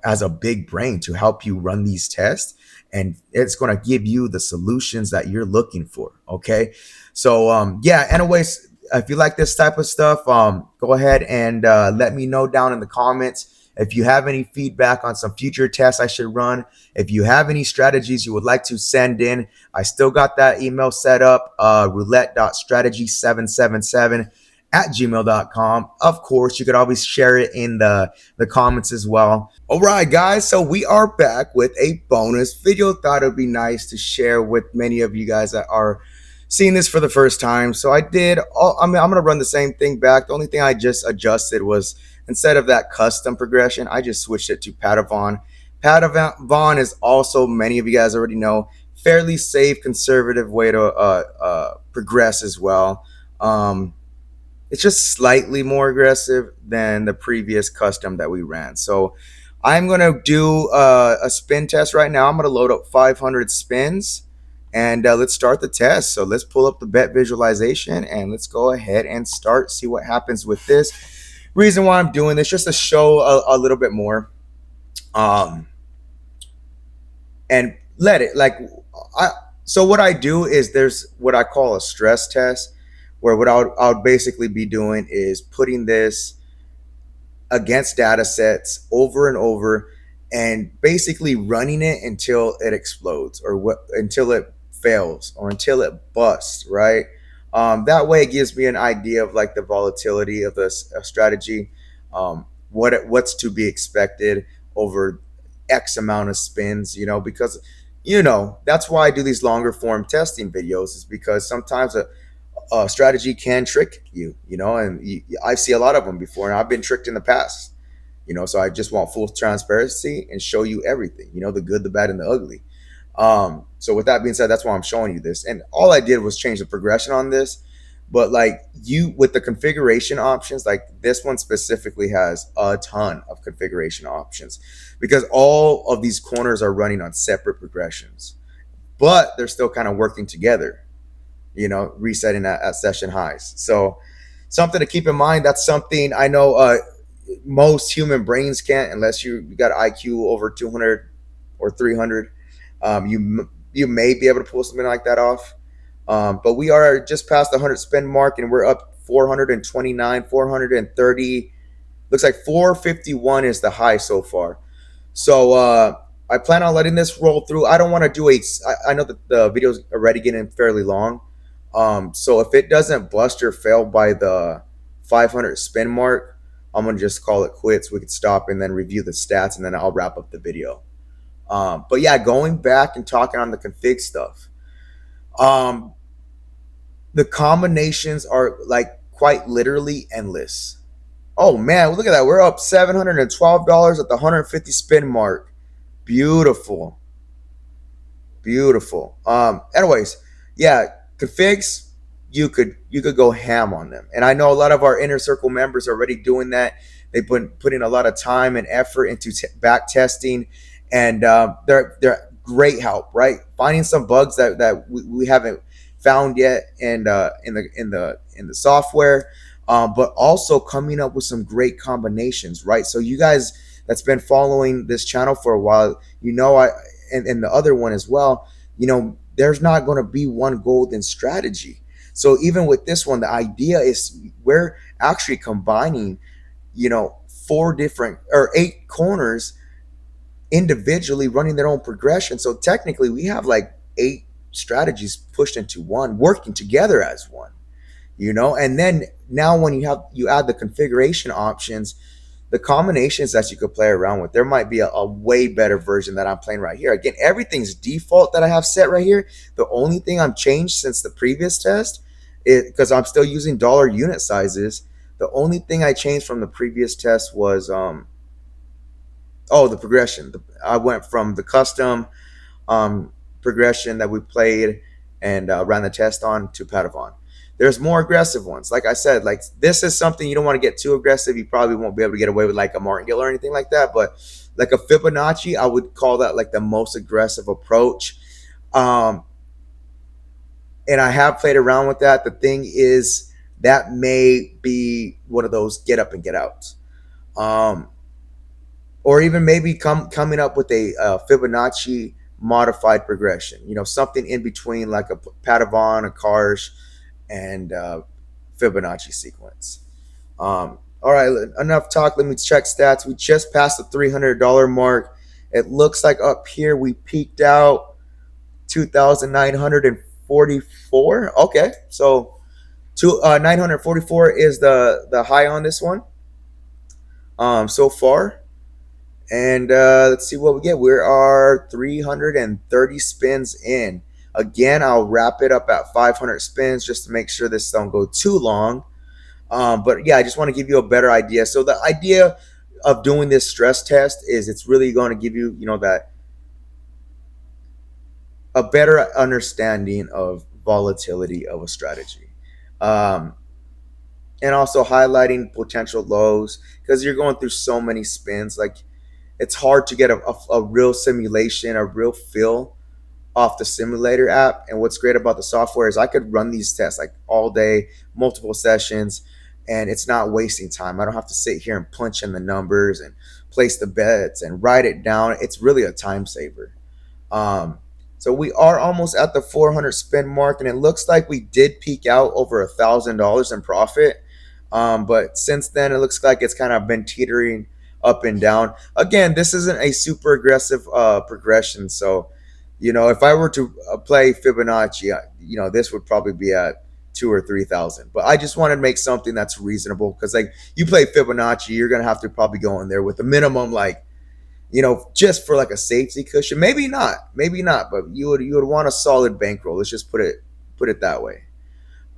[SPEAKER 1] as a big brain to help you run these tests, and it's going to give you the solutions that you're looking for. Okay, so yeah. Anyways, if you like this type of stuff, go ahead and let me know down in the comments. If you have any feedback on some future tests I should run, if you have any strategies you would like to send in, I still got that email set up, roulette.strategy777 at gmail.com. Of course, you could always share it in the comments as well. All right, guys, so we are back with a bonus video. Thought it would be nice to share with many of you guys that are seeing this for the first time. So I'm going to run the same thing back. The only thing I just adjusted was instead of that custom progression, I just switched it to Padavon. Padavon is also, many of you guys already know, fairly safe, conservative way to progress as well. It's just slightly more aggressive than the previous custom that we ran. So I'm going to do a spin test right now. I'm going to load up 500 spins and let's start the test. So let's pull up the bet visualization and let's go ahead and start, see what happens with this. Reason why I'm doing this, just to show a little bit more. And let it so what I do is there's what I call a stress test, where what I would basically be doing is putting this against data sets over and over and basically running it until it explodes or until it fails or until it busts, right? That way it gives me an idea of like the volatility of the strategy, what's to be expected over X amount of spins, because that's why I do these longer form testing videos, is because sometimes strategy can trick you, and I see a lot of them before, and I've been tricked in the past, so I just want full transparency and show you everything, the good, the bad, and the ugly. So with that being said, that's why I'm showing you this. And all I did was change the progression on this. But with the configuration options, like this one specifically has a ton of configuration options because all of these corners are running on separate progressions, but they're still kind of working together, resetting at session highs. So something to keep in mind. That's something I know most human brains can't, unless you got IQ over 200 or 300. You may be able to pull something like that off. But we are just past the 100 spin mark and we're up 429, 430. Looks like 451 is the high so far. So I plan on letting this roll through. I don't want to do I know that the video's already getting fairly long. So if it doesn't bust or fail by the 500 spin mark, I'm going to just call it quits. We could stop and then review the stats and then I'll wrap up the video. But yeah, going back and talking on the config stuff. The combinations are like quite literally endless. Oh man, look at that. We're up $712 at the 150 spin mark. Beautiful. Beautiful. Anyways, yeah, configs, you could go ham on them. And I know a lot of our inner circle members are already doing that. They've been putting a lot of time and effort into back testing, and they're great help, right? Finding some bugs that we haven't found yet in the software, but also coming up with some great combinations, right? So you guys that's been following this channel for a while, and the other one as well, there's not going to be one golden strategy. So even with this one, the idea is we're actually combining, 8 corners individually running their own progression. So technically we have like 8 strategies pushed into one, working together as one, and then now when you add the configuration options, the combinations that you could play around with, there might be a way better version that I'm playing right here. Again, everything's default that I have set right here. The only thing I've changed since the previous test is, because I'm still using dollar unit sizes, the only thing I changed from the previous test was the progression. I went from the custom progression that we played and ran the test on to Padavon. There's more aggressive ones. Like I said, like this is something you don't want to get too aggressive. You probably won't be able to get away with like a martingale or anything like that. But like a Fibonacci, I would call that like the most aggressive approach. And I have played around with that. The thing is, that may be one of those get up and get outs. Or even maybe coming up with a Fibonacci modified progression, something in between like a Padavon, a Karsh, and Fibonacci sequence. All right, enough talk. Let me check stats. We just passed the $300 mark. It looks like up here we peaked out 2,944. Okay, so 944 is the high on this one so far. And let's see what we get. We are 330 spins in. Again, I'll wrap it up at 500 spins just to make sure this don't go too long. But yeah, I just want to give you a better idea. So the idea of doing this stress test is it's really going to give you, that a better understanding of volatility of a strategy. Um, and also highlighting potential lows because you're going through so many spins. Like it's hard to get a real simulation, a real feel off the simulator app. And what's great about the software is I could run these tests like all day, multiple sessions, and it's not wasting time. I don't have to sit here and punch in the numbers and place the bets and write it down. It's really a time saver. Um, so we are almost at the 400 spin mark, and it looks like we did peak out over $1,000 in profit. But since then, it looks like it's kind of been teetering up and down. Again, this isn't a super aggressive progression. So, if I were to play Fibonacci, this would probably be at 2 or 3 thousand. But I just wanted to make something that's reasonable because, like, you play Fibonacci, you're gonna have to probably go in there with a minimum, like, just for like a safety cushion. Maybe not, but you would want a solid bankroll. Let's just put it that way.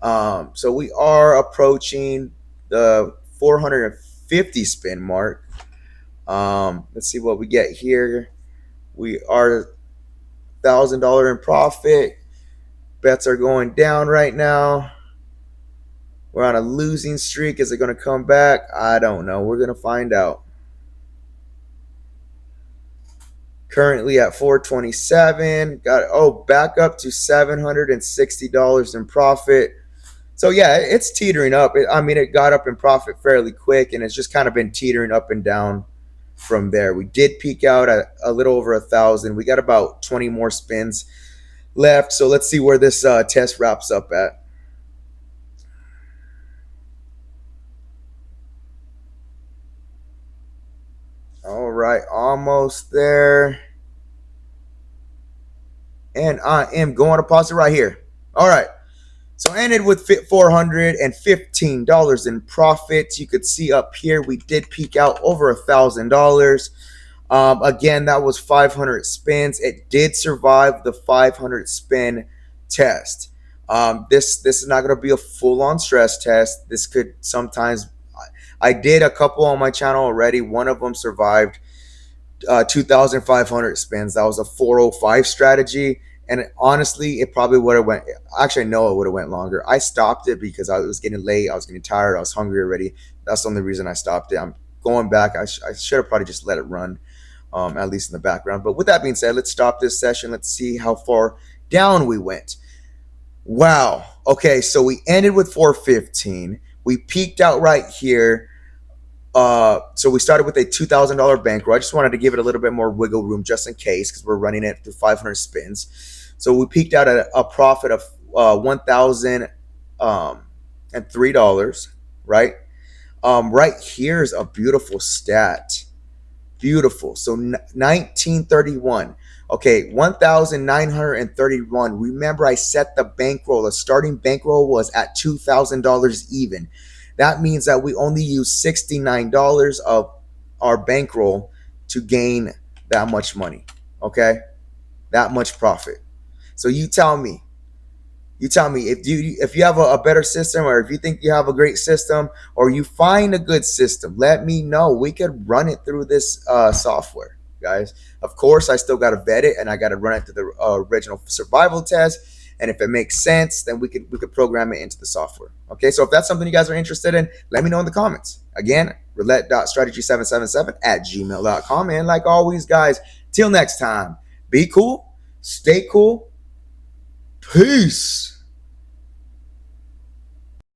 [SPEAKER 1] So we are approaching the 450 spin mark. Let's see what we get here. We are $1,000 in profit. Bets are going down right now. We're on a losing streak. Is it going to come back? I don't know. We're going to find out. Currently at 427. Got back up to $760 in profit. So yeah, it's teetering up. It got up in profit fairly quick, and it's just kind of been teetering up and down from there. We did peak out at a little over 1,000. We got about 20 more spins left. So let's see where this test wraps up at. All right, almost there. And I am going to pause it right here. All right. So ended with $415 in profits. You could see up here we did peak out over $1,000. Again, that was 500 spins. It did survive the 500 spin test. This is not going to be a full-on stress test. This could sometimes. I did a couple on my channel already. One of them survived 2,500 spins. That was a 405 strategy. And honestly, it probably would have went. Actually, no, it would have went longer. I stopped it because I was getting late. I was getting tired. I was hungry already. That's the only reason I stopped it. I'm going back. I should have probably just let it run, at least in the background. But with that being said, let's stop this session. Let's see how far down we went. Wow. Okay, so we ended with 415. We peaked out right here. So we started with a $2,000 bankroll. I just wanted to give it a little bit more wiggle room just in case because we're running it through 500 spins. So we peaked out at a profit of $1,003, right? Right here is a beautiful stat. Beautiful. So 1931. Okay, 1,931. Remember, I set the bankroll. The starting bankroll was at $2,000 even. That means that we only use $69 of our bankroll to gain that much money. Okay, that much profit. So you tell me if you have a better system, or if you think you have a great system, or you find a good system, let me know. We could run it through this software, guys. Of course, I still got to vet it, and I got to run it through the original survival test. And if it makes sense, then we could program it into the software. Okay, so if that's something you guys are interested in, let me know in the comments. Again, roulette.strategy777@gmail.com. And like always, guys, till next time, be cool, stay cool. Peace.